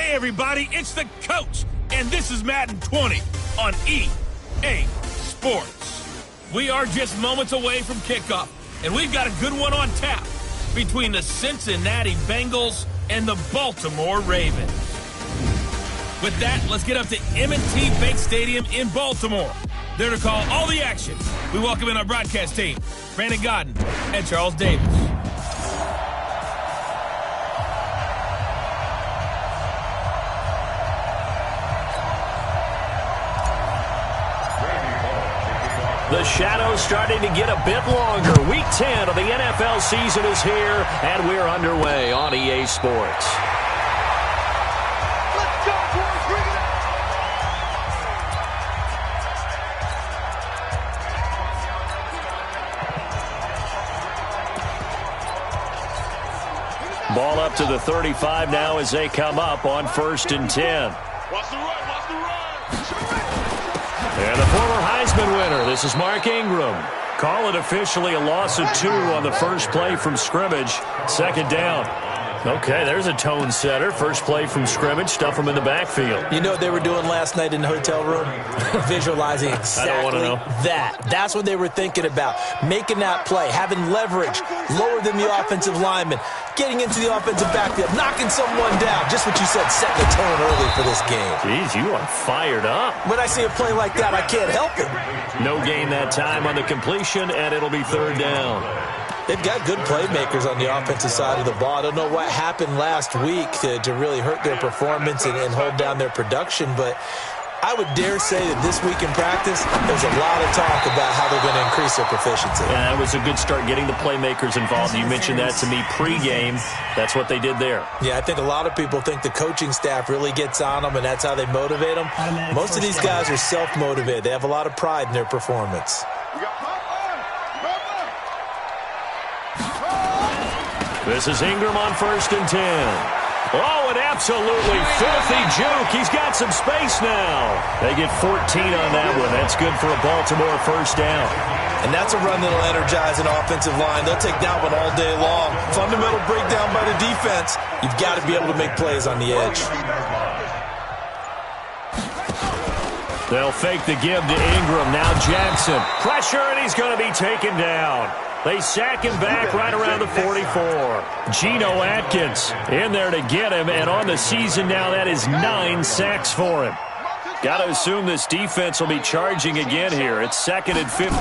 Hey everybody, it's the coach, and this is Madden 20 on EA Sports. We are just moments away from kickoff, and we've got a good one on tap between the Cincinnati Bengals and the Baltimore Ravens. With that, let's get up to M&T Bank Stadium in Baltimore. There to call all the action, we welcome in our broadcast team, Brandon Godden and Charles Davis. The shadow's starting to get a bit longer. Week 10 of the NFL season is here, and we're underway on EA Sports. Let's go, boys. Bring it up. Ball up to the 35 now as they come up on 1st and 10. Watch the run. Watch the run. And the former Heisman winner, this is Mark Ingram. Call it officially a loss of 2 on the first play from scrimmage. 2nd down. Okay, there's a tone setter. First play from scrimmage, stuff them in the backfield. You know what they were doing last night in the hotel room? Visualizing exactly that. That's what they were thinking about. Making that play, having leverage, lower than the offensive lineman, getting into the offensive backfield, knocking someone down. Just what you said, setting the tone early for this game. Jeez, you are fired up. When I see a play like that, I can't help it. No gain that time on the completion, and it'll be 3rd down. They've got good playmakers on the offensive side of the ball. I don't know what happened last week to really hurt their performance and hold down their production, but I would dare say that this week in practice, there's a lot of talk about how they're going to increase their proficiency. Yeah, that was a good start getting the playmakers involved. You mentioned that to me pregame. That's what they did there. Yeah, I think a lot of people think the coaching staff really gets on them, and that's how they motivate them. Most of these guys are self-motivated. They have a lot of pride in their performance. This is Ingram on 1st and 10. Oh, an absolutely filthy juke. He's got some space now. They get 14 on that one. That's good for a Baltimore 1st down. And that's a run that'll energize an offensive line. They'll take that one all day long. Fundamental breakdown by the defense. You've got to be able to make plays on the edge. They'll fake the give to Ingram. Now Jackson. Pressure, and he's going to be taken down. They sack him back right around the 44. Geno Atkins in there to get him, and on the season now, that is 9 sacks for him. Got to assume this defense will be charging again here. It's 2nd and 15.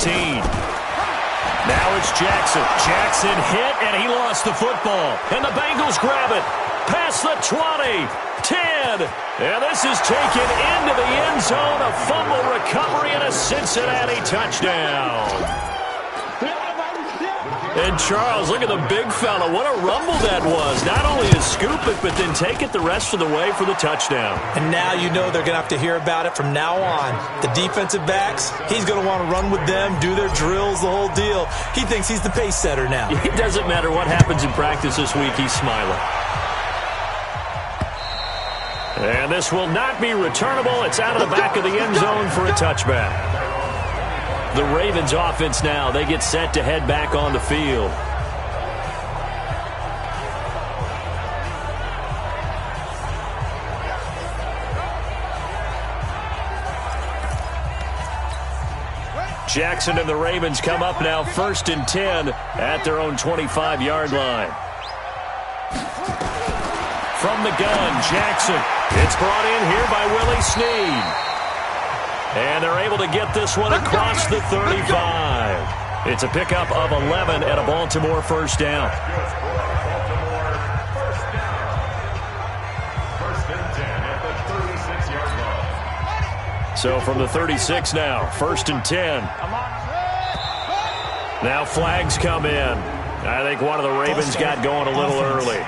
Now it's Jackson. Jackson hit, and he lost the football. And the Bengals grab it. Past the 20. 10. And this is taken into the end zone. A fumble recovery and a Cincinnati touchdown. And Charles, look at the big fella. What a rumble that was. Not only to scoop it, but then take it the rest of the way for the touchdown. And now you know they're going to have to hear about it from now on. The defensive backs, he's going to want to run with them, do their drills, the whole deal. He thinks he's the pace setter now. It doesn't matter what happens in practice this week. He's smiling. And this will not be returnable. It's out of the back of the end zone for a touchback. The Ravens offense now, they get set to head back on the field. Jackson and the Ravens come up now 1st and 10 at their own 25-yard line. From the gun, Jackson. It's brought in here by Willie Snead. And they're able to get this one across the 35. It's a pickup of 11 at a Baltimore 1st down. So from the 36 now, 1st and 10. Now flags come in. I think one of the Ravens got going a little early.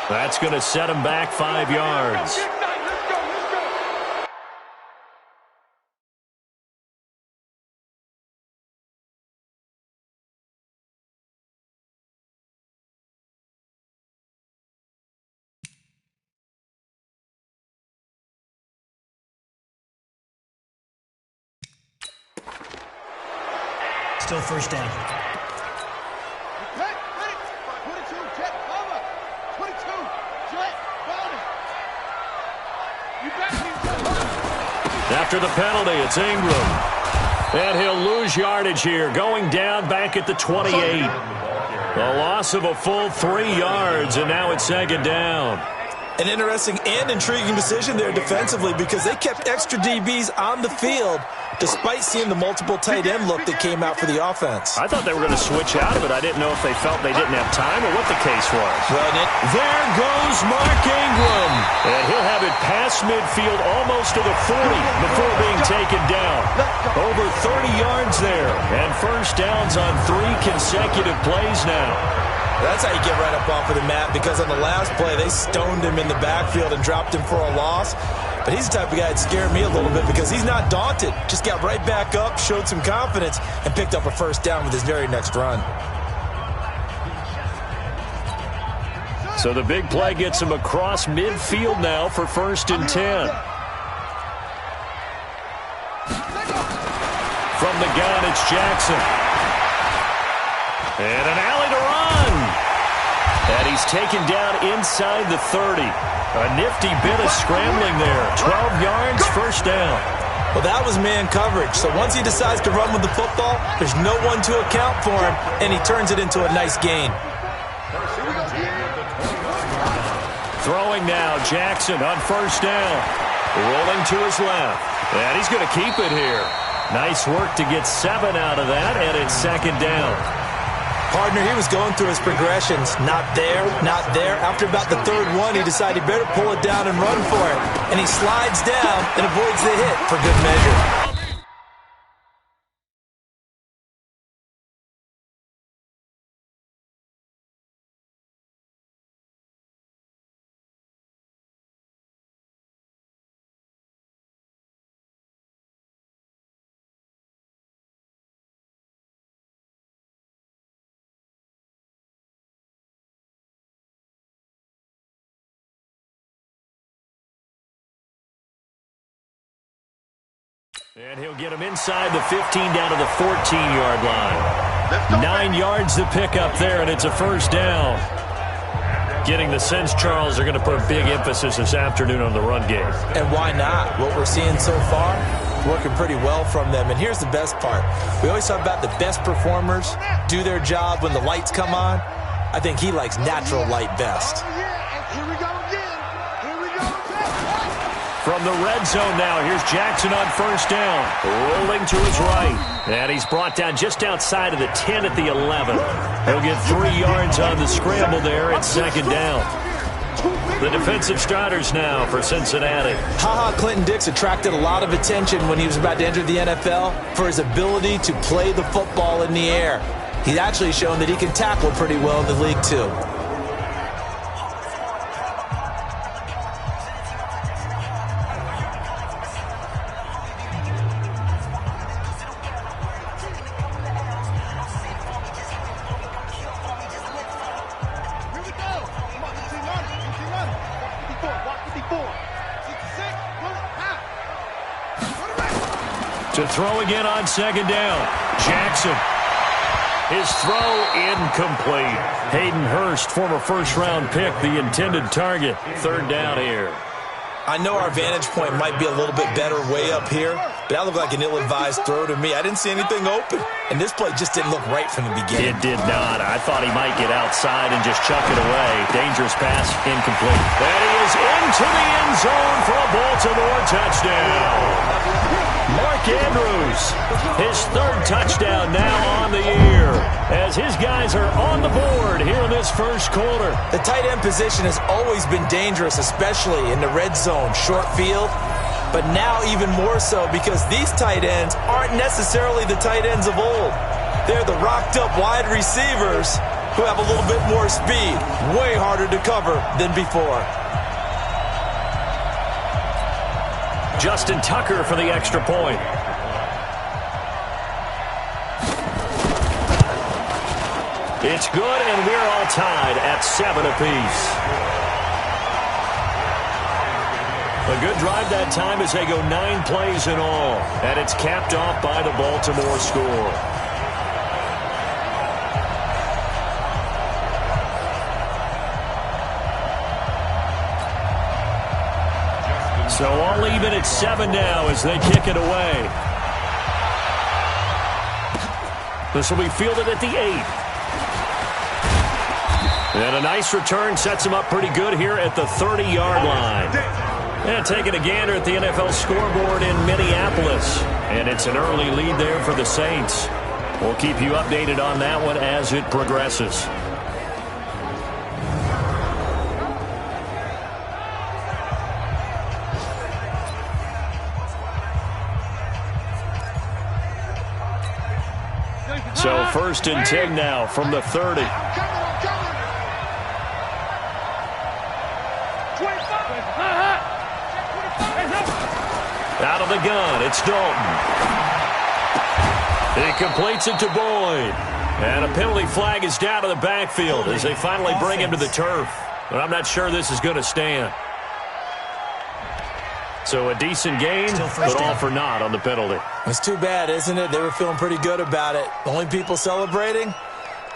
That's going to set him back 5 yards. Still 1st down. After the penalty, it's Ingram. And he'll lose yardage here, going down back at the 28. A loss of a full 3 yards, and now it's second down. An interesting and intriguing decision there defensively because they kept extra DBs on the field despite seeing the multiple tight end look that came out for the offense. I thought they were going to switch out of it. I didn't know if they felt they didn't have time or what the case was. Well, there goes Mark Ingram. And he'll have it past midfield almost to the 40 before being taken down. Over 30 yards there. And first downs on 3 consecutive plays now. That's how you get right up off of the mat because on the last play, they stoned him in the backfield and dropped him for a loss. But he's the type of guy that scared me a little bit because he's not daunted. Just got right back up, showed some confidence, and picked up a first down with his very next run. So the big play gets him across midfield now for 1st and 10. From the gun, it's Jackson. And an alley to run. And he's taken down inside the 30. A nifty bit of scrambling there. 12 yards, first down. Well, that was man coverage. So once he decides to run with the football, there's no one to account for him, and he turns it into a nice gain. Throwing now, Jackson on first down. Rolling to his left. And he's going to keep it here. Nice work to get 7 out of that, and it's second down. Partner, he was going through his progressions. Not there, not there. After about the 3rd one, he decided he better pull it down and run for it. And he slides down and avoids the hit for good measure. And he'll get him inside the 15 down to the 14-yard line. 9 yards to pick up there, and it's a first down. Getting the sense, Charles, they're going to put a big emphasis this afternoon on the run game. And why not? What we're seeing so far, working pretty well from them. And here's the best part. We always talk about the best performers do their job when the lights come on. I think he likes natural light best. From the red zone now, here's Jackson on first down. Rolling to his right. And he's brought down just outside of the 10 at the 11. He'll get 3 yards on the scramble there at second down. The defensive starters now for Cincinnati. Clinton Dix attracted a lot of attention when he was about to enter the NFL for his ability to play the football in the air. He's actually shown that he can tackle pretty well in the league, too. To throw again on second down. Jackson. His throw incomplete. Hayden Hurst, former first-round pick, the intended target. Third down here. I know our vantage point might be a little bit better way up here, but that looked like an ill-advised throw to me. I didn't see anything open, and this play just didn't look right from the beginning. It did not. I thought he might get outside and just chuck it away. Dangerous pass, incomplete. And he is into the end zone for a Baltimore touchdown. Mark Andrews, his 3rd touchdown now on the year, as his guys are on the board here in this first quarter. The tight end position has always been dangerous, especially in the red zone, short field, but now even more so because these tight ends aren't necessarily the tight ends of old. They're the rocked-up wide receivers who have a little bit more speed, way harder to cover than before. Justin Tucker for the extra point. It's good, and we're all tied at 7 apiece. A good drive that time as they go 9 plays in all, and it's capped off by the Baltimore score. So all even at 7 now as they kick it away. This will be fielded at the 8. And a nice return sets him up pretty good here at the 30-yard line. And taking a gander at the NFL scoreboard in Minneapolis. And it's an early lead there for the Saints. We'll keep you updated on that one as it progresses. So 1st and 10 now from the 30. Out of the gun, it's Dalton. He completes it to Boyd. And a penalty flag is down to the backfield as they finally bring him to the turf. But I'm not sure this is going to stand. So a decent gain, but all for naught on the penalty. It's too bad, isn't it? They were feeling pretty good about it. The only people celebrating,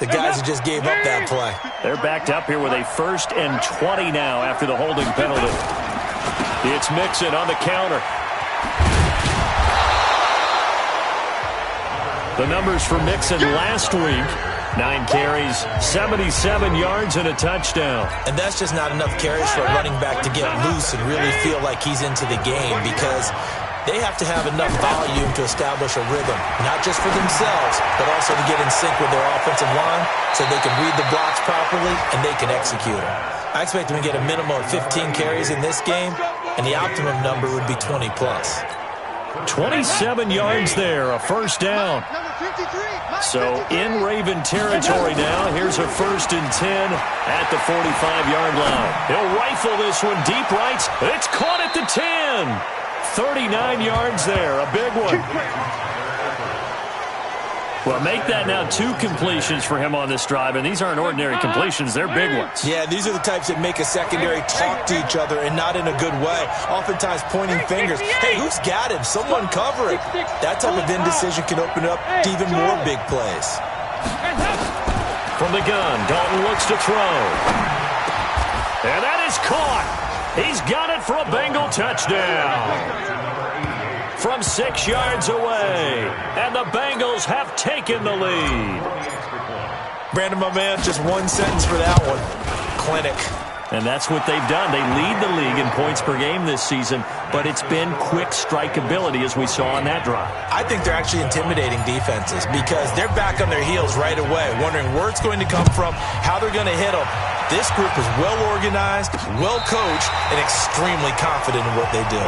the guys who just gave up that play. They're backed up here with a 1st and 20 now after the holding penalty. It's Mixon on the counter. The numbers for Mixon last week, 9 carries, 77 yards, and a touchdown. And that's just not enough carries for a running back to get loose and really feel like he's into the game because they have to have enough volume to establish a rhythm, not just for themselves, but also to get in sync with their offensive line so they can read the blocks properly and they can execute them. I expect them to get a minimum of 15 carries in this game, and the optimum number would be 20-plus. 27 yards there, a 1st down. So in Raven territory now. Here's a 1st and 10 at the 45-yard line. He'll rifle this one deep right. It's caught at the 10. 39 yards there, a big one. Well, make that now 2 completions for him on this drive, and these aren't ordinary completions. They're big ones. Yeah, these are the types that make a secondary talk to each other and not in a good way. Oftentimes pointing fingers. Hey, who's got him? Someone cover it. That type of indecision can open up to even more big plays. From the gun, Dalton looks to throw. And that is caught. He's got it for a Bengal touchdown. From 6 yards away, and the Bengals have taken the lead. Brandon, my man, just one sentence for that one. Clinic. And that's what they've done. They lead the league in points per game this season, but it's been quick strike ability as we saw on that drive. I think they're actually intimidating defenses because they're back on their heels right away, wondering where it's going to come from, how they're going to hit them. This group is well organized, well coached, and extremely confident in what they do.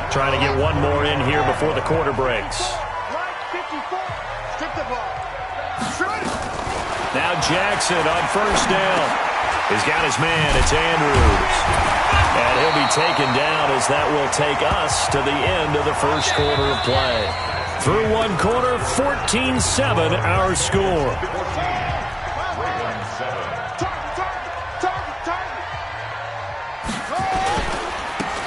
Trying to get one more in here before the quarter breaks. Now Jackson on 1st down. He's got his man. It's Andrews. And he'll be taken down as that will take us to the end of the 1st quarter of play. Through 1 quarter, 14-7 our score.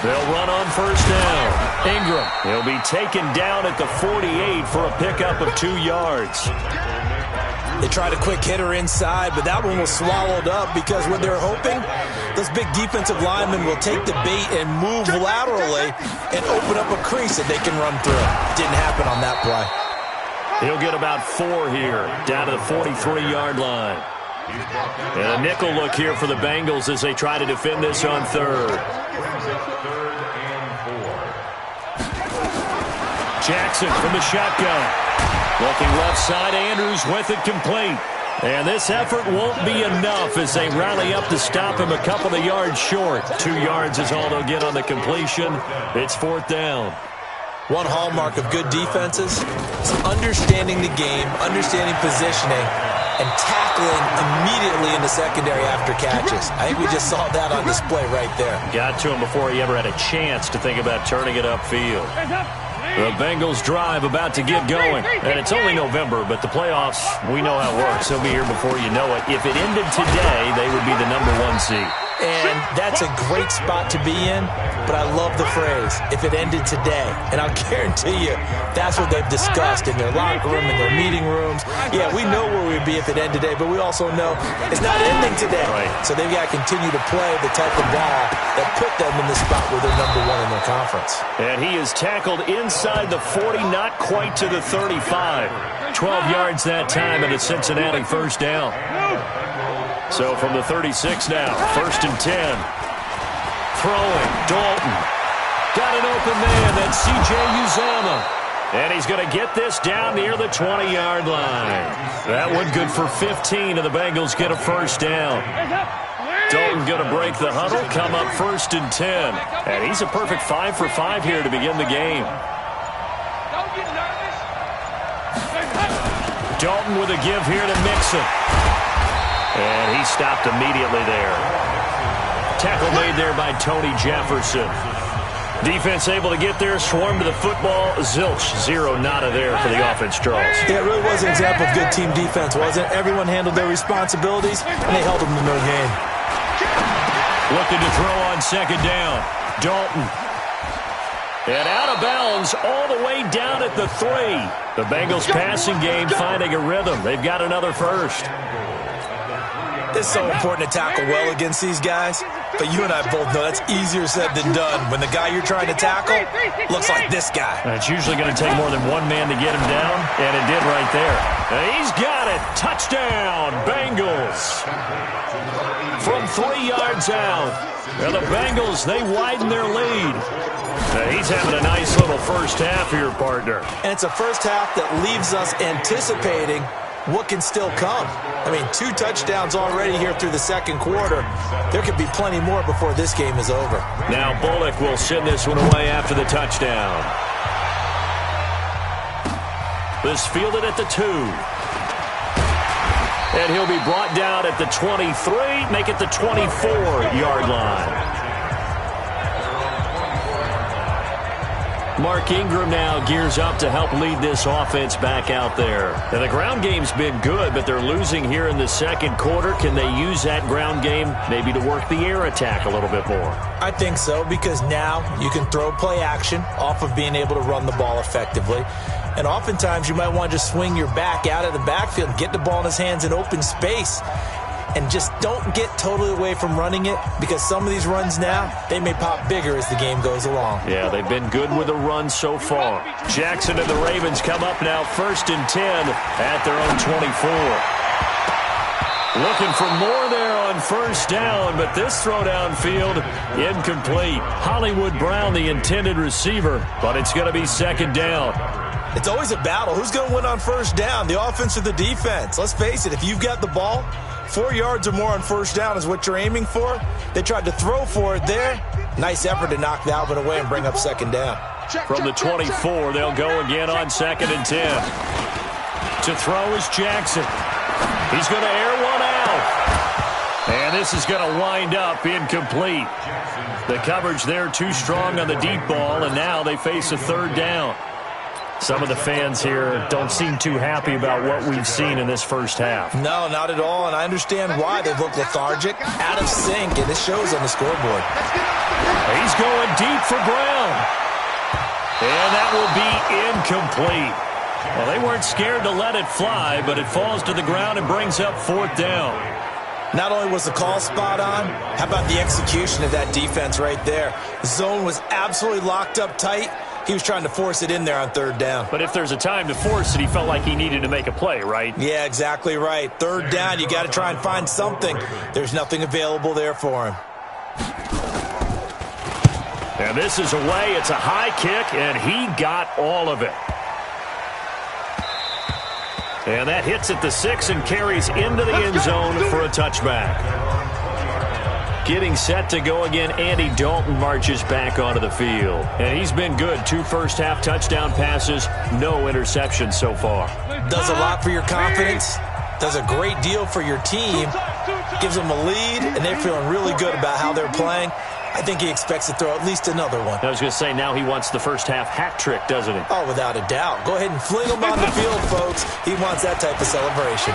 They'll run on 1st down. Ingram, he'll be taken down at the 48 for a pickup of 2 yards. They tried a quick hitter inside, but that one was swallowed up because what they're hoping, those big defensive linemen will take the bait and move laterally and open up a crease that they can run through. Didn't happen on that play. He'll get about 4 here, down to the 43-yard line. And a nickel look here for the Bengals as they try to defend this on 3rd. Jackson from the shotgun. Looking left side, Andrews with it complete. And this effort won't be enough as they rally up to stop him a couple of yards short. 2 yards is all they'll get on the completion. It's 4th down. One hallmark of good defenses is understanding the game, understanding positioning, and tackling immediately in the secondary after catches. I think we just saw that on display right there. Got to him before he ever had a chance to think about turning it upfield. The Bengals drive about to get going. And it's only November, but the playoffs, we know how it works. They'll be here before you know it. If it ended today, they would be the #1 seed. And that's a great spot to be in, but I love the phrase, if it ended today. And I'll guarantee you, that's what they've discussed in their locker room, in their meeting rooms. Yeah, we know where we'd be if it ended today, but we also know it's not ending today. Right. So they've got to continue to play the type of ball that put them in the spot where they're #1 in their conference. And he is tackled inside the 40, not quite to the 35. 12 yards that time and a Cincinnati first down. So from the 36 now, 1st and 10. Throwing, Dalton. Got an open man, that's C.J. Uzomah. And he's going to get this down near the 20-yard line. That one good for 15, and the Bengals get a first down. Dalton going to break the huddle, come up 1st and 10. And he's a perfect 5 for 5 here to begin the game. Don't get nervous. Dalton with a give here to Mixon. And he stopped immediately there. Tackle made there by Tony Jefferson. Defense able to get there, swarm to the football. Zilch, 0 nada there for the offense, Charles. Yeah, it really was an example of good team defense, wasn't it? Everyone handled their responsibilities, and they held them to no gain. Looking to throw on 2nd down. Dalton. And out of bounds all the way down at the 3. The Bengals passing game finding a rhythm. They've got another first. It's so important to tackle well against these guys, but you and I both know that's easier said than done. When the guy you're trying to tackle looks like this guy. It's usually going to take more than one man to get him down, and it did right there. And he's got it. Touchdown, Bengals. From 3 yards out. And the Bengals, they widen their lead. Now he's having a nice little first half here, partner. And it's a first half that leaves us anticipating what can still come. I mean, 2 touchdowns already here through the 2nd quarter. There could be plenty more before this game is over. Now Bullock will send this one away after the touchdown. This fielded at the 2. And he'll be brought down at the 23, make it the 24-yard line. Mark Ingram now gears up to help lead this offense back out there. And the ground game's been good, but they're losing here in the 2nd quarter. Can they use that ground game maybe to work the air attack a little bit more? I think so, because now you can throw play action off of being able to run the ball effectively. And oftentimes you might want to just swing your back out of the backfield, get the ball in his hands in open space. And just don't get totally away from running it, because some of these runs now, they may pop bigger as the game goes along. Yeah, they've been good with the run so far. Jackson and the Ravens come up now 1st and 10 at their own 24. Looking for more there on 1st down, but this throw downfield, incomplete. Hollywood Brown, the intended receiver, but it's going to be 2nd down. It's always a battle. Who's going to win on 1st down, the offense or the defense? Let's face it, if you've got the ball, 4 yards or more on 1st down is what you're aiming for. They tried to throw for it there. Nice effort to knock that one away and bring up 2nd down. From the 24, they'll go again on 2nd and 10. To throw is Jackson. He's going to air one out. And this is going to wind up incomplete. The coverage there too strong on the deep ball, and now they face a 3rd down. Some of the fans here don't seem too happy about what we've seen in this first half. No, not at all, and I understand why. They've looked lethargic, out of sync, and it shows on the scoreboard. He's going deep for Brown. And that will be incomplete. Well, they weren't scared to let it fly, but it falls to the ground and brings up 4th down. Not only was the call spot on, how about the execution of that defense right there? The zone was absolutely locked up tight. He was trying to force it in there on 3rd down. But if there's a time to force it, he felt like he needed to make a play, right? Yeah, exactly right. 3rd down, you got to try and find something. There's nothing available there for him. And this is away. It's a high kick, and he got all of it. And that hits at the 6 and carries into the end zone for a touchback. Getting set to go again, Andy Dalton marches back onto the field. And he's been good. 2 first-half touchdown passes, no interceptions so far. Does a lot for your confidence, does a great deal for your team, gives them a lead, and they're feeling really good about how they're playing. I think he expects to throw at least another one. I was going to say, now he wants the first-half hat trick, doesn't he? Oh, without a doubt. Go ahead and fling him on the field, folks. He wants that type of celebration.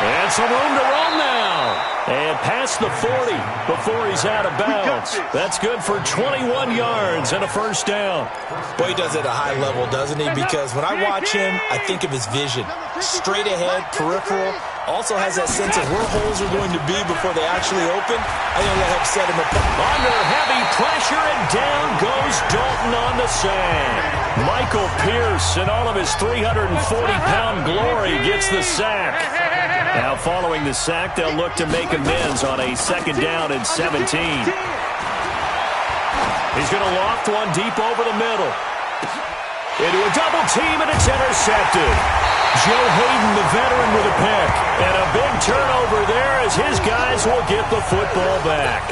And some room to run now. And past the 40 before he's out of bounds. That's good for 21 yards and a first down. Boy, he does it at a high level, doesn't he? Because when I watch him, I think of his vision. Straight ahead, peripheral. Also has that sense of where holes are going to be before they actually open. I think that helps set him apart. Under heavy pressure, and down goes Dalton on the sack. Michael Pierce, in all of his 340-pound glory, gets the sack. Now, following the sack, they'll look to make amends on a second down and 17. He's going to loft one deep over the middle. Into a double team, and it's intercepted. Joe Hayden, the veteran, with a pick. And a big turnover there as his guys will get the football back.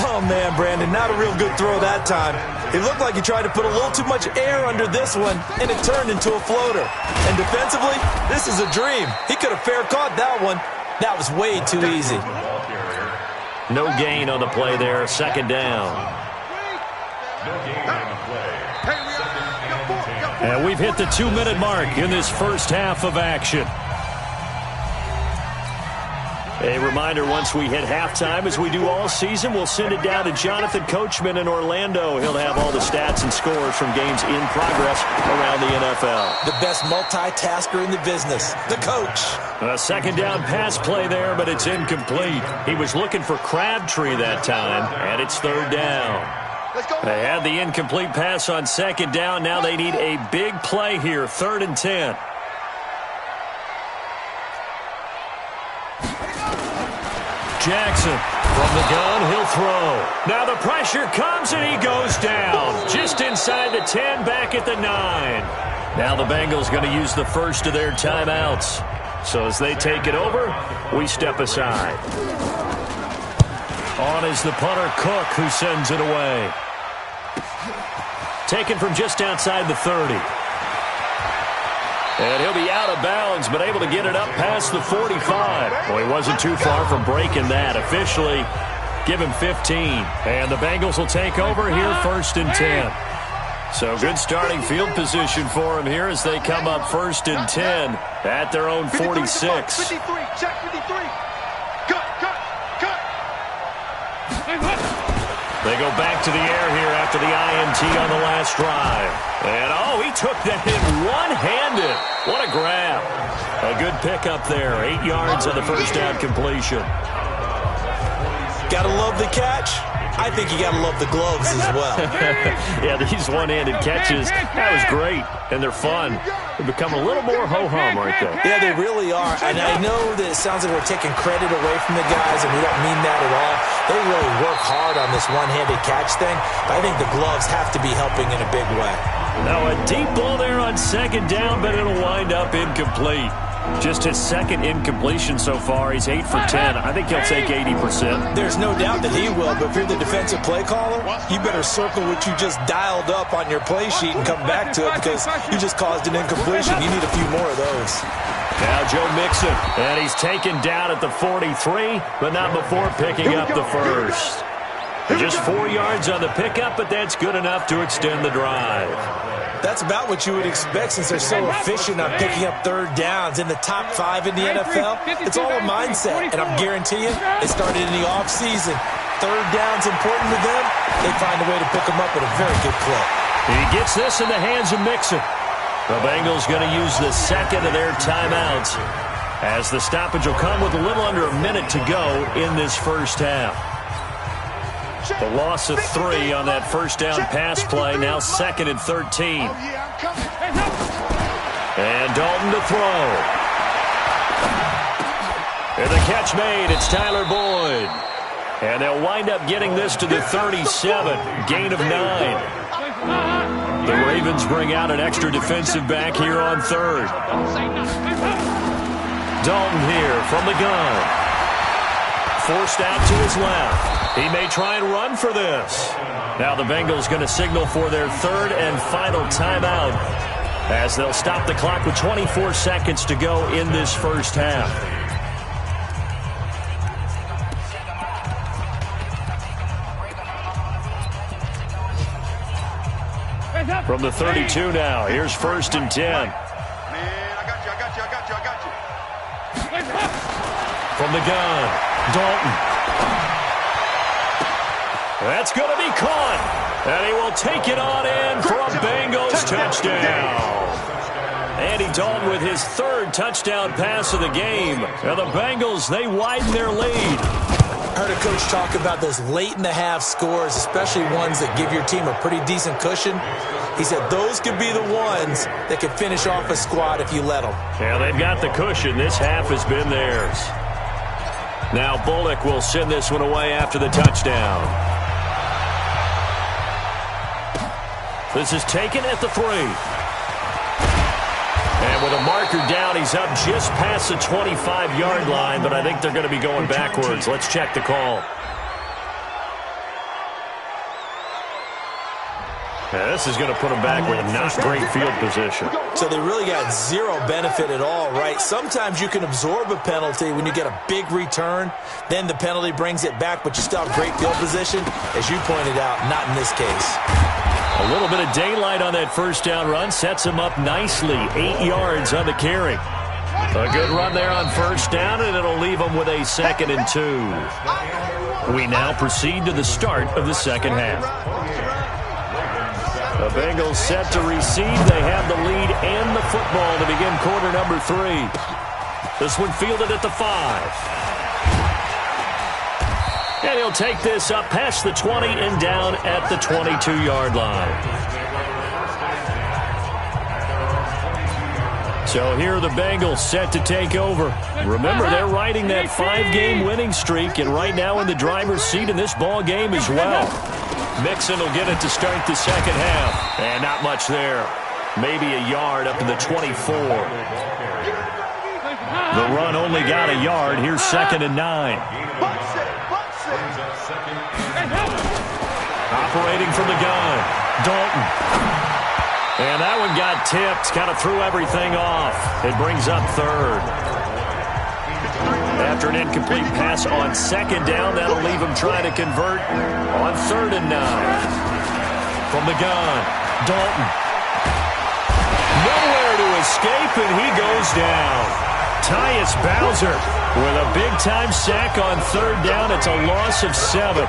Oh, man, Brandon, not a real good throw that time. It looked like he tried to put a little too much air under this one, and it turned into a floater. And defensively, this is a dream. He could have fair caught that one. That was way too easy. No gain on the play there, second down. And we've hit the 2-minute mark in this first half of action. A reminder, once we hit halftime, as we do all season, we'll send it down to Jonathan Coachman in Orlando. He'll have all the stats and scores from games in progress around the NFL. The best multitasker in the business, the coach. A second down pass play there, but it's incomplete. He was looking for Crabtree that time, and it's third down. They had the incomplete pass on second down. Now they need a big play here, 3rd and 10. Jackson from the gun, he'll throw. Now the pressure comes and he goes down. Just inside the 10, back at the 9. Now the Bengals going to use the first of their timeouts. So as they take it over, we step aside. On is the punter, Cook, who sends it away. Taken from just outside the 30. And he'll be out of bounds, but able to get it up past the 45. Well, he wasn't too far from breaking that. Officially, give him 15. And the Bengals will take over here, 1st and 10. So good starting field position for him here as they come up 1st and 10 at their own 46. 53, check 53. Cut. They go back to the air here after the INT on the last drive. And, oh, he took that in one-handed. What a grab. A good pickup there. 8 yards on the first down completion. Gotta love the catch. I think you gotta love the gloves as well. Yeah, these one-handed catches, that was great. And they're fun. They're becoming a little more ho-hum, aren't they? Yeah, they really are. And I know that it sounds like we're taking credit away from the guys, and we don't mean that at all. They really work hard on this one-handed catch thing. But I think the gloves have to be helping in a big way. Now a deep ball there on second down, but it'll wind up incomplete. Just his second incompletion so far. He's 8 for 10. I think he'll take 80%. There's no doubt that he will, but if you're the defensive play caller, you better circle what you just dialed up on your play sheet and come back to it because you just caused an incompletion. You need a few more of those. Now Joe Mixon, and he's taken down at the 43, but not before picking up the first. Just 4 yards on the pickup, but that's good enough to extend the drive. That's about what you would expect since they're so efficient on picking up third downs. In the top 5 in the NFL, it's all a mindset. And I'm guaranteeing it started in the offseason. Third down's important to them. They find a way to pick them up at a very good clip. He gets this in the hands of Mixon. The Bengals going to use the second of their timeouts as the stoppage will come with a little under a minute to go in this first half. The loss of 3 on that first down pass play. Now 2nd and 13. And Dalton to throw. And the catch made. It's Tyler Boyd. And they'll wind up getting this to the 37. Gain of 9. The Ravens bring out an extra defensive back here on 3rd. Dalton here from the gun. Forced out to his left. He may try and run for this. Now the Bengals going to signal for their 3rd and final timeout as they'll stop the clock with 24 seconds to go in this first half. From the 32 now, here's 1st and 10. From the gun, Dalton. That's going to be caught. And he will take it on in for a Bengals touchdown. Andy Dalton with his third touchdown pass of the game. And the Bengals, they widen their lead. I heard a coach talk about those late-in-the-half scores, especially ones that give your team a pretty decent cushion. He said those could be the ones that could finish off a squad if you let them. Yeah, they've got the cushion. This half has been theirs. Now Bullock will send this one away after the touchdown. This is taken at the 3. And with a marker down, he's up just past the 25-yard line, but I think they're going to be going backwards. Let's check the call. Yeah, this is going to put them back with a not great field position. So they really got zero benefit at all, right? Sometimes you can absorb a penalty when you get a big return. Then the penalty brings it back, but you still have great field position. As you pointed out, not in this case. A little bit of daylight on that first down run. Sets him up nicely. 8 yards on the carry. A good run there on first down, and it'll leave him with a 2nd and 2. We now proceed to the start of the second half. The Bengals set to receive. They have the lead and the football to begin quarter number 3. This one fielded at the 5. And he'll take this up past the 20 and down at the 22-yard line. So here are the Bengals set to take over. Remember, they're riding that 5-game winning streak, and right now in the driver's seat in this ball game as well. Mixon will get it to start the second half. And not much there. Maybe a yard up to the 24. The run only got a yard. Here's 2nd and 9. Operating from the gun, Dalton. And that one got tipped, kind of threw everything off. It brings up 3rd. After an incomplete pass on 2nd down, that'll leave him trying to convert on 3rd and 9. From the gun, Dalton. Nowhere to escape, and he goes down. Tyus Bowser with a big-time sack on 3rd down. It's a loss of 7.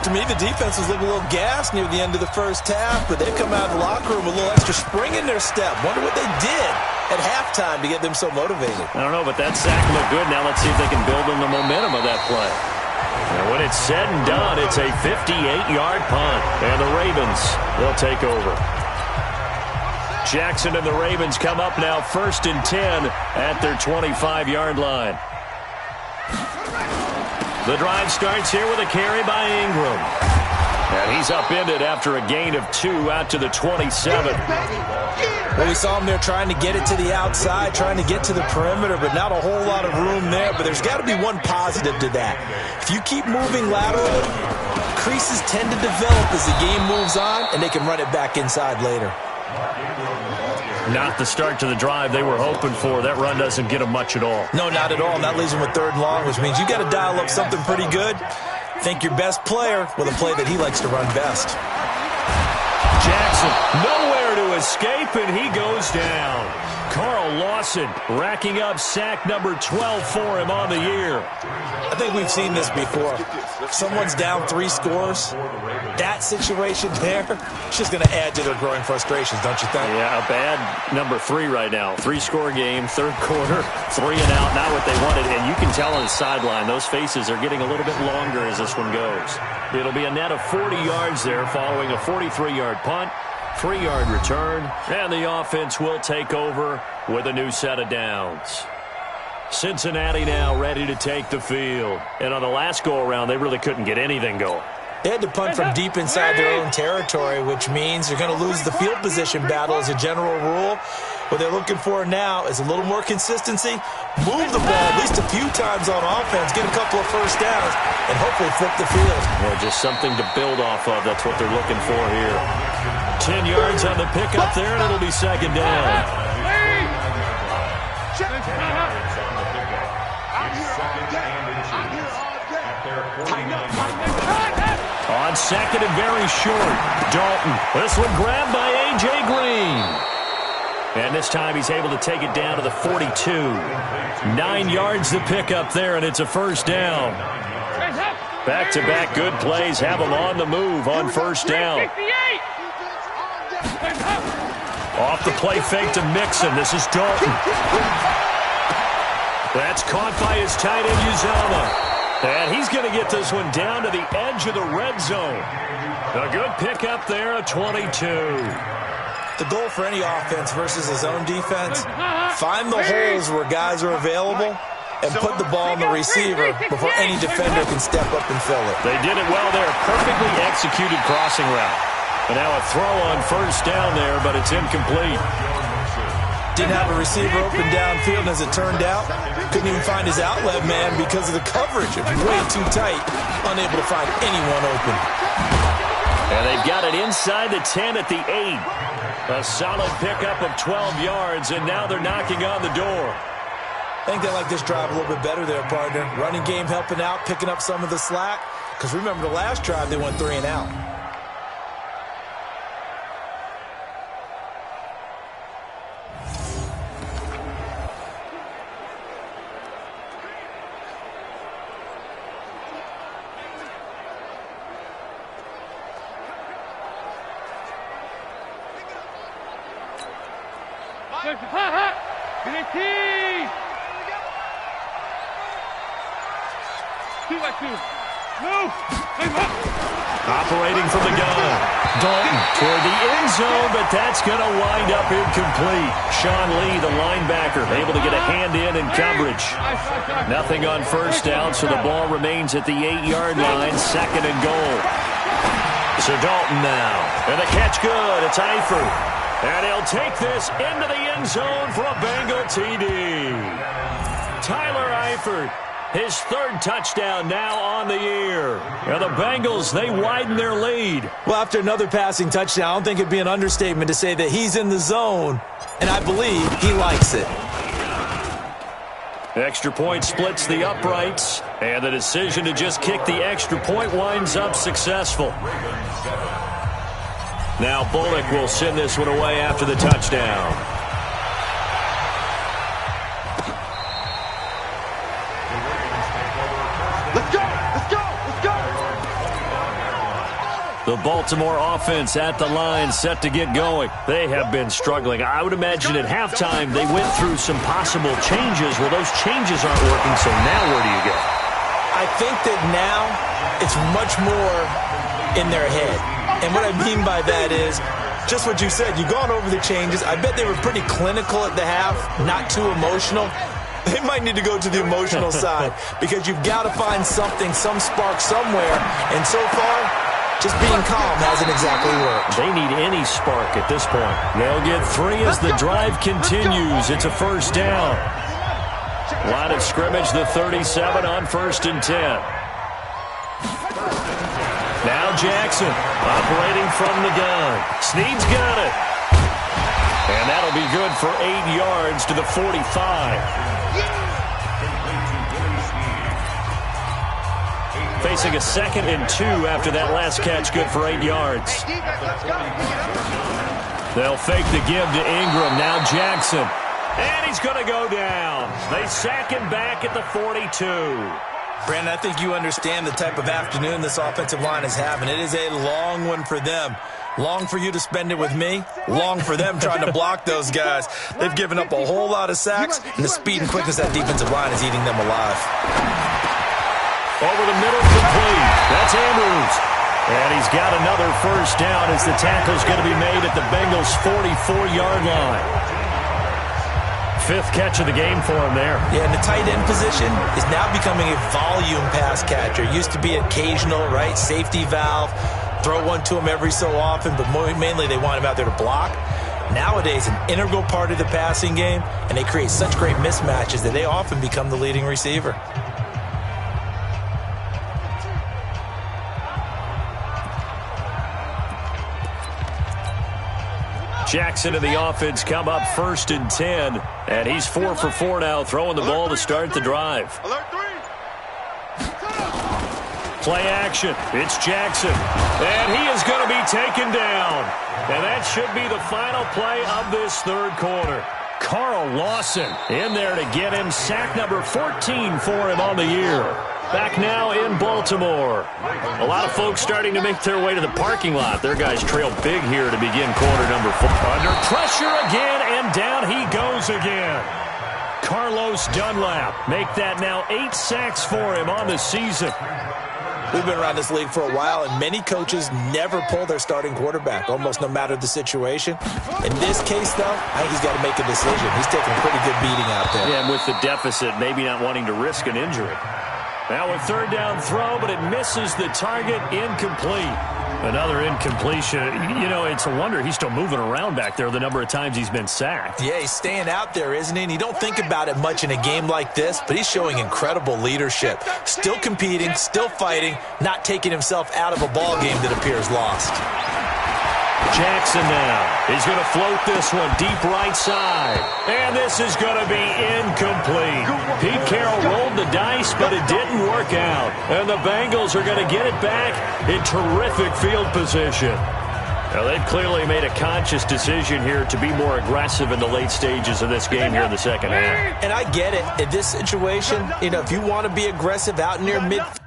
To me, the defense was looking a little gassed near the end of the first half, but they've come out of the locker room with a little extra spring in their step. Wonder what they did at halftime to get them so motivated. I don't know, but that sack looked good. Now let's see if they can build on the momentum of that play. And when it's said and done, it's a 58-yard punt. And the Ravens, they'll take over. Jackson and the Ravens come up now 1st and 10 at their 25-yard line. The drive starts here with a carry by Ingram. And he's upended after a gain of 2 out to the 27. Well, we saw him there trying to get it to the outside, trying to get to the perimeter, but not a whole lot of room there. But there's got to be one positive to that. If you keep moving laterally, creases tend to develop as the game moves on, and they can run it back inside later. Not the start to the drive they were hoping for. That run doesn't get them much at all. No, not at all. And that leaves them with 3rd and long, which means you got to dial up something pretty good. Think your best player with a play that he likes to run best. Jackson, nowhere to escape, and he goes down. Carl Lawson racking up sack number 12 for him on the year. I think we've seen this before. If someone's down 3 scores, that situation there, it's just going to add to their growing frustrations, don't you think? Yeah, a bad number 3 right now. 3-score game, 3rd quarter, 3 and out, not what they wanted. And you can tell on the sideline, those faces are getting a little bit longer as this one goes. It'll be a net of 40 yards there following a 43-yard punt. 3-yard return, and the offense will take over with a new set of downs. Cincinnati now ready to take the field. And on the last go-around, they really couldn't get anything going. They had to punt from deep inside their own territory, which means they're going to lose the field position battle as a general rule. What they're looking for now is a little more consistency, move the ball at least a few times on offense, get a couple of first downs, and hopefully flip the field. Yeah, just something to build off of. That's what they're looking for here. 10 yards on the pickup there, and it'll be 2nd down. On 2nd and very short, Dalton. This one grabbed by A.J. Green. And this time he's able to take it down to the 42. 9 yards to pick up there, and it's a first down. Back-to-back good plays have him on the move on first down. Off the play fake to Mixon. This is Dalton. That's caught by his tight end, Uzomah. And he's going to get this one down to the edge of the red zone. A good pickup there, a 22. The goal for any offense versus his own defense, find the holes where guys are available and put the ball on the receiver before any defender can step up and fill it. They did it well there. Perfectly executed crossing route. And now a throw on first down there, but it's incomplete. Didn't have a receiver open downfield, and as it turned out, couldn't even find his outlet man because of the coverage. It was way too tight, unable to find anyone open. And they've got it inside the 10 at the 8. A solid pickup of 12 yards, and now they're knocking on the door. I think they like this drive a little bit better there, partner. Running game helping out, picking up some of the slack. Because remember the last drive, they went 3 and out. Operating from the gun. Dalton toward the end zone, but that's going to wind up incomplete. Sean Lee, the linebacker, able to get a hand in coverage. Nothing on first down, so the ball remains at the 8-yard line, second and goal. So Dalton now. And the catch good. It's Eifert. And he'll take this into the end zone for a Bengal TD. Tyler Eifert. His third touchdown now on the year. And the Bengals, they widen their lead. Well, after another passing touchdown, I don't think it'd be an understatement to say that he's in the zone, and I believe he likes it. Extra point splits the uprights, and the decision to just kick the extra point winds up successful. Now Bullock will send this one away after the touchdown. The Baltimore offense at the line, set to get going. They have been struggling. I would imagine at halftime they went through some possible changes. Well, those changes aren't working, so now where do you go? I think that now it's much more in their head. And what I mean by that is just what you said. You've gone over the changes. I bet they were pretty clinical at the half, not too emotional. They might need to go to the emotional side because you've got to find something, some spark somewhere. And so far, just being calm hasn't exactly worked. They need any spark at this point. They'll get 3 as the drive continues. It's a first down. Line of scrimmage, the 37 on 1st and 10. Now Jackson operating from the gun. Snead's got it. And that'll be good for 8 yards to the 45. Facing a 2nd and 2 after that last catch, good for 8 yards. They'll fake the give to Ingram. Now Jackson. And he's going to go down. They sack him back at the 42. Brandon, I think you understand the type of afternoon this offensive line is having. It is a long one for them. Long for you to spend it with me. Long for them trying to block those guys. They've given up a whole lot of sacks, and the speed and quickness of that defensive line is eating them alive. Over the middle, complete. That's Andrews. And he's got another first down as the tackle's going to be made at the Bengals' 44-yard line. 5th catch of the game for him there. Yeah, and the tight end position is now becoming a volume pass catcher. Used to be occasional, right? Safety valve. Throw one to him every so often, but mainly they want him out there to block. Nowadays, an integral part of the passing game, and they create such great mismatches that they often become the leading receiver. Jackson and the offense come up 1st and 10, and he's 4 for 4 now, throwing the ball to start the drive. Play action. It's Jackson. And he is going to be taken down. And that should be the final play of this third quarter. Carl Lawson in there to get him. Sack number 14 for him on the year. Back now in Baltimore. A lot of folks starting to make their way to the parking lot. Their guys trail big here to begin quarter number 4. Under pressure again, and down he goes again. Carlos Dunlap make that now 8 sacks for him on the season. We've been around this league for a while, and many coaches never pull their starting quarterback, almost no matter the situation. In this case, though, I think he's got to make a decision. He's taking a pretty good beating out there. Yeah, and with the deficit, maybe not wanting to risk an injury. Now a third down throw, but it misses the target. Incomplete. Another incompletion. You know, it's a wonder he's still moving around back there the number of times he's been sacked. Yeah, he's staying out there, isn't he? And you don't think about it much in a game like this, but he's showing incredible leadership. Still competing, still fighting, not taking himself out of a ball game that appears lost. Jackson now. He's going to float this one deep right side. And this is going to be incomplete. Pete Carroll rolled the dice, but it didn't work out. And the Bengals are going to get it back in terrific field position. Now, they've clearly made a conscious decision here to be more aggressive in the late stages of this game here in the second half. And I get it. In this situation, you know, if you want to be aggressive out near midfield,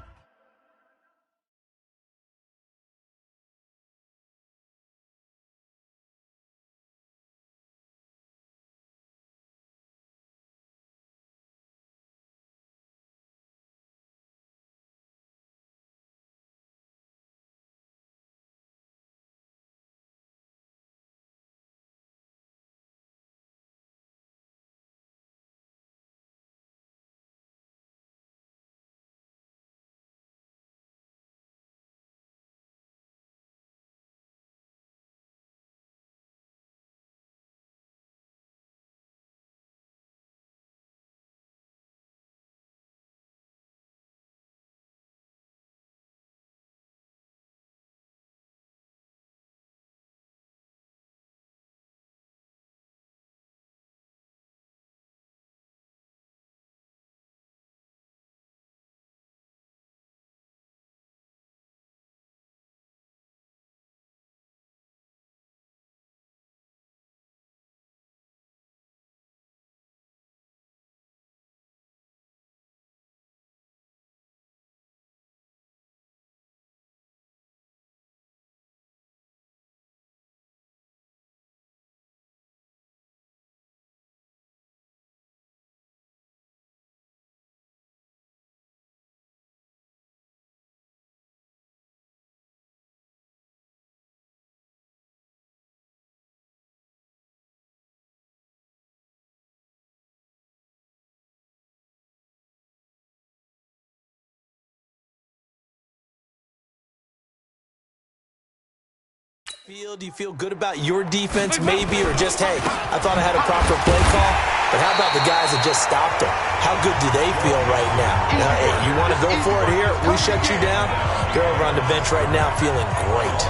do you feel good about your defense maybe, or just, hey, I thought I had a proper play call, but how about the guys that just stopped them? How good do they feel right now? Hey, you want to go for it here? We shut you down? They're over on the bench right now feeling great.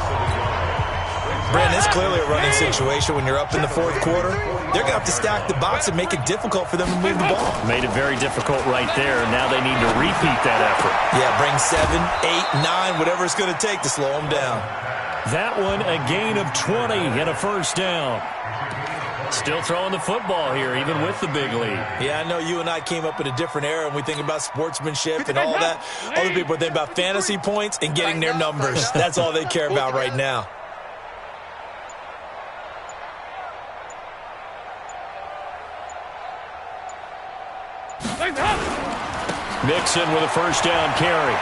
Brandon, it's clearly a running situation when you're up in the fourth quarter. They're going to have to stack the box and make it difficult for them to move the ball. Made it very difficult right there. Now they need to repeat that effort. Yeah, bring 7, 8, 9, whatever it's going to take to slow them down. That one, a gain of 20 and a first down. Still throwing the football here, even with the big lead. Yeah, I know you and I came up in a different era, and we think about sportsmanship and all that. Other people think about fantasy points and getting their numbers. That's all they care about right now. Mixon with a first down carry.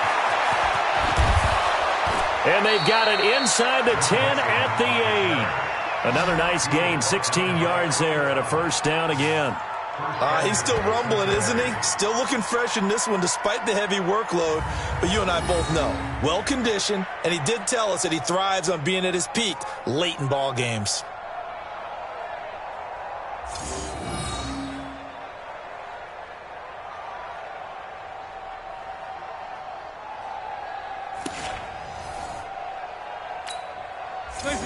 And they've got it inside the 10 at the 8. Another nice gain, 16 yards there and a first down again. He's still rumbling, isn't he? Still looking fresh in this one despite the heavy workload. But you and I both know, well-conditioned, and he did tell us that he thrives on being at his peak late in ball games.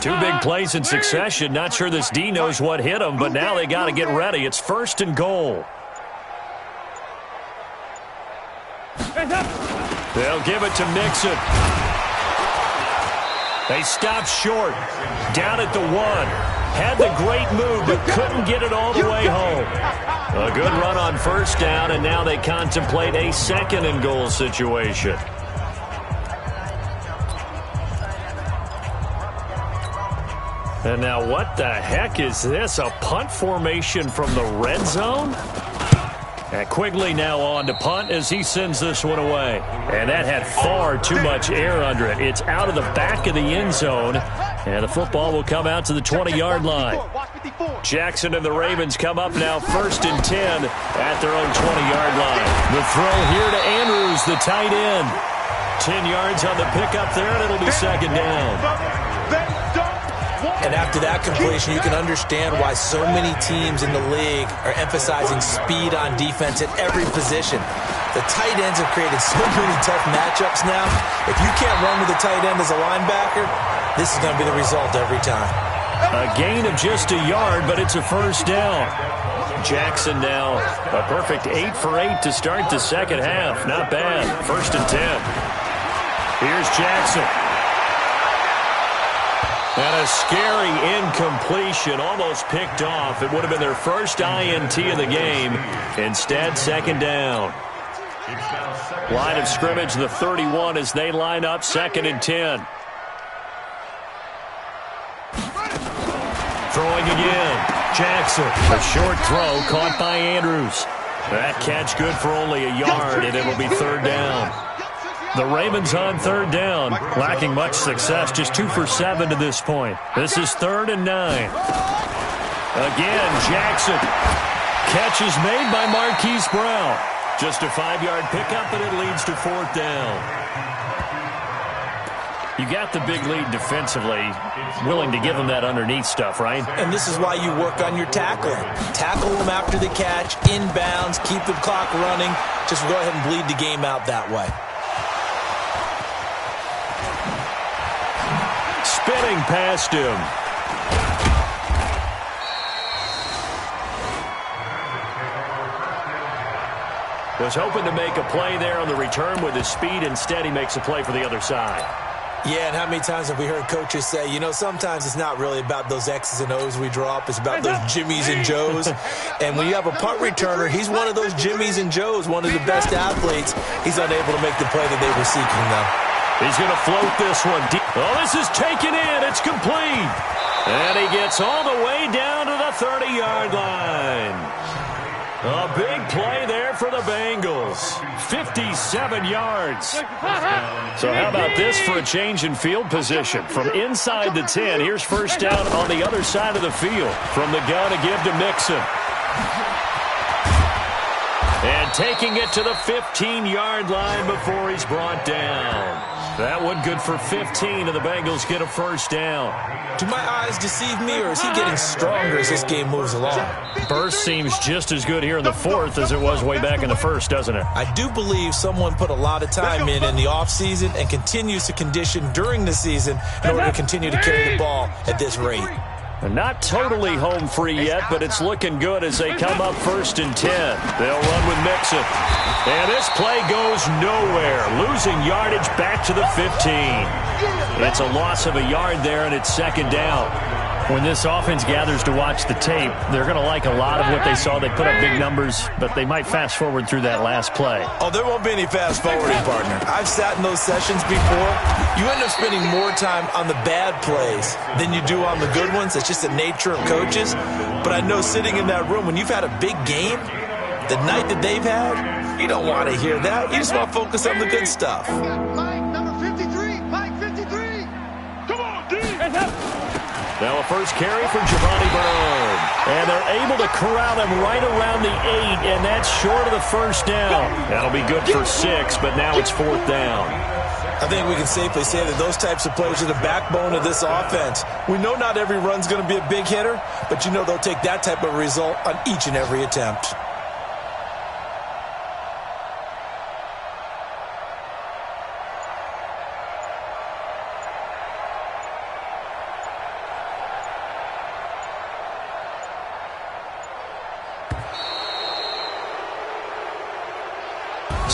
Two big plays in succession. Not sure this D knows what hit him, but now they got to get ready. It's first and goal. They'll give it to Mixon. They stopped short. Down at the 1. Had the great move, but couldn't get it all the way home. A good run on first down, and now they contemplate a 2nd and goal situation. And now what the heck is this? A punt formation from the red zone? And Quigley now on to punt as he sends this one away. And that had far too much air under it. It's out of the back of the end zone. And the football will come out to the 20-yard line. Jackson and the Ravens come up now 1st and 10 at their own 20-yard line. The throw here to Andrews, the tight end. 10 yards on the pickup there, and it'll be 2nd down. And after that completion, you can understand why so many teams in the league are emphasizing speed on defense at every position. The tight ends have created so many tough matchups now. If you can't run with the tight end as a linebacker, this is going to be the result every time. A gain of just a yard, but it's a 1st down. Jackson now a perfect 8 for 8 to start the second half. Not bad. 1st and 10. Here's Jackson. And a scary incompletion, almost picked off. It would have been their first INT of the game. Instead, 2nd down. Line of scrimmage, the 31 as they line up 2nd and 10. Throwing again. Jackson, a short throw caught by Andrews. That catch good for only a yard, and it'll be 3rd down. The Ravens on 3rd down, lacking much success, just 2 for 7 to this point. This is 3rd and 9. Again, Jackson. Catch is made by Marquise Brown. Just a 5-yard pickup, and it leads to 4th down. You got the big lead defensively, willing to give them that underneath stuff, right? And this is why you work on your tackling. Tackle them after the catch, inbounds, keep the clock running. Just go ahead and bleed the game out that way. Spinning past him. Was hoping to make a play there on the return with his speed. Instead, he makes a play for the other side. Yeah, and how many times have we heard coaches say, you know, sometimes it's not really about those X's and O's we draw up. It's about those Jimmies and Joes. And when you have a punt returner, he's one of those Jimmies and Joes, one of the best athletes. He's unable to make the play that they were seeking, though. He's going to float this one deep. Oh, this is taken in. It's complete. And he gets all the way down to the 30-yard line. A big play there for the Bengals. 57 yards. So how about this for a change in field position? From inside the 10, here's 1st down on the other side of the field. From the gun to give to Mixon. And taking it to the 15-yard line before he's brought down. That one good for 15, and the Bengals get a 1st down. Do my eyes deceive me, or is he getting stronger as this game moves along? Burst seems just as good here in the 4th as it was way back in the 1st, doesn't it? I do believe someone put a lot of time in the offseason and continues to condition during the season in order to continue to carry the ball at this rate. Not totally home free yet, but it's looking good as they come up 1st and 10. They'll run with Mixon. And this play goes nowhere, losing yardage back to the 15. It's a loss of a yard there, and it's 2nd down. When this offense gathers to watch the tape, they're going to like a lot of what they saw. They put up big numbers, but they might fast forward through that last play. Oh, there won't be any fast forwarding, partner. I've sat in those sessions before. You end up spending more time on the bad plays than you do on the good ones. It's just the nature of coaches. But I know sitting in that room, when you've had a big game, the night that they've had, you don't want to hear that. You just want to focus on the good stuff. Mike, number 53. Mike, 53. Come on, D. Now a first carry for Giovanni Bernard. And they're able to corral him right around the 8, and that's short of the 1st down. That'll be good for 6, but now it's 4th down. I think we can safely say that those types of plays are the backbone of this offense. We know not every run's going to be a big hitter, but you know they'll take that type of result on each and every attempt.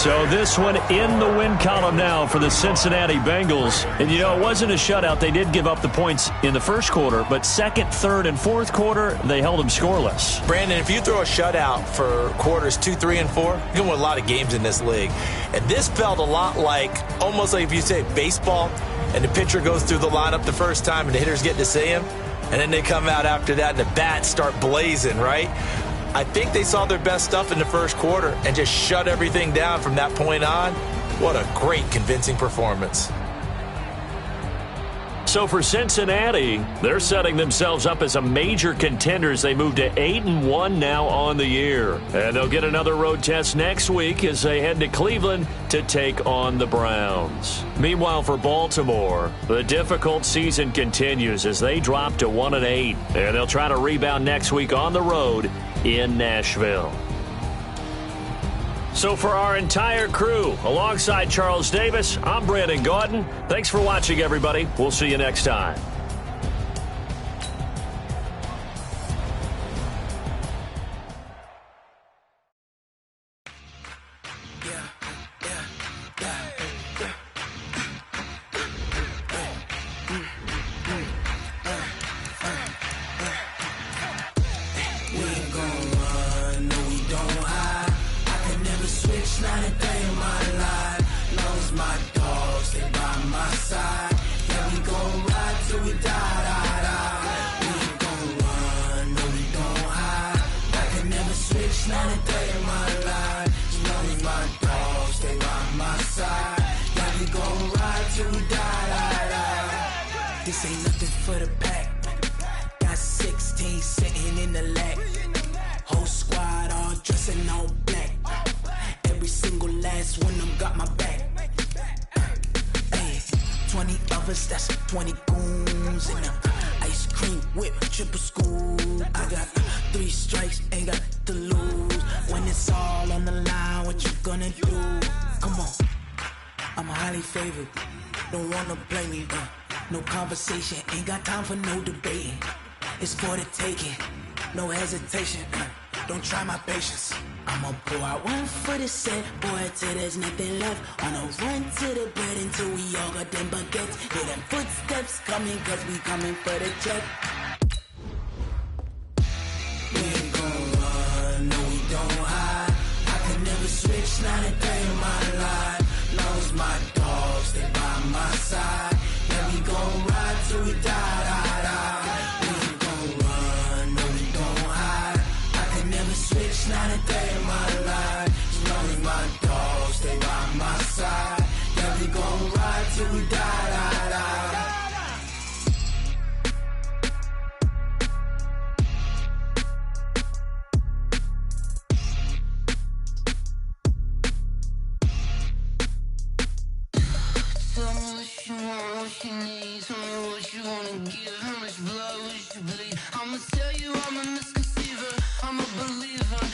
So this one in the win column now for the Cincinnati Bengals. And, you know, it wasn't a shutout. They did give up the points in the first quarter, but second, third, and fourth quarter, they held them scoreless. Brandon, if you throw a shutout for quarters 2, 3, and 4, you can win a lot of games in this league. And this felt a lot like, almost like if you say baseball, and the pitcher goes through the lineup the first time and the hitters get to see him, and then they come out after that and the bats start blazing, right? I think they saw their best stuff in the first quarter and just shut everything down from that point on. What a great, convincing performance. So for Cincinnati, they're setting themselves up as a major contender as they move to 8-1 now on the year. And they'll get another road test next week as they head to Cleveland to take on the Browns. Meanwhile, for Baltimore, the difficult season continues as they drop to 1-8. And they'll try to rebound next week on the road in Nashville. So for our entire crew, alongside Charles Davis, I'm Brandon Gaudin. Thanks for watching, everybody. We'll see you next time. This ain't nothing for the pack. Got 16 sitting in the lap. Whole squad all dressing all black. Every single last one of them got my back. Hey, 20 of us, that's 20 goons in them. Ice cream whip, triple school. I got 3 strikes, ain't got to lose. When it's all on the line, what you gonna do? Come on, I'm highly favored. Don't wanna blame me, no conversation, ain't got time for no debating. It's for the taking, no hesitation. Don't try my patience. I'ma pour out one for the set, boy, till there's nothing left. On a run to the bread until we all got them baguettes. Hear them footsteps coming, cause we coming for the check. We ain't gon' run, no we don't hide. I could never switch, not a day in my life. Long as my dogs, they by my side. Yeah, we gon' ride till we die. We ain't gon' run, no we don't hide. I could never switch, not a day in my life. As long as my dogs, they by my side. Yeah, we gon' ride till we die. Tell me what you want, what you need. Tell me what you wanna give. How much blood would you bleed? I'ma tell you I'm a misconceiver. I'm a believer.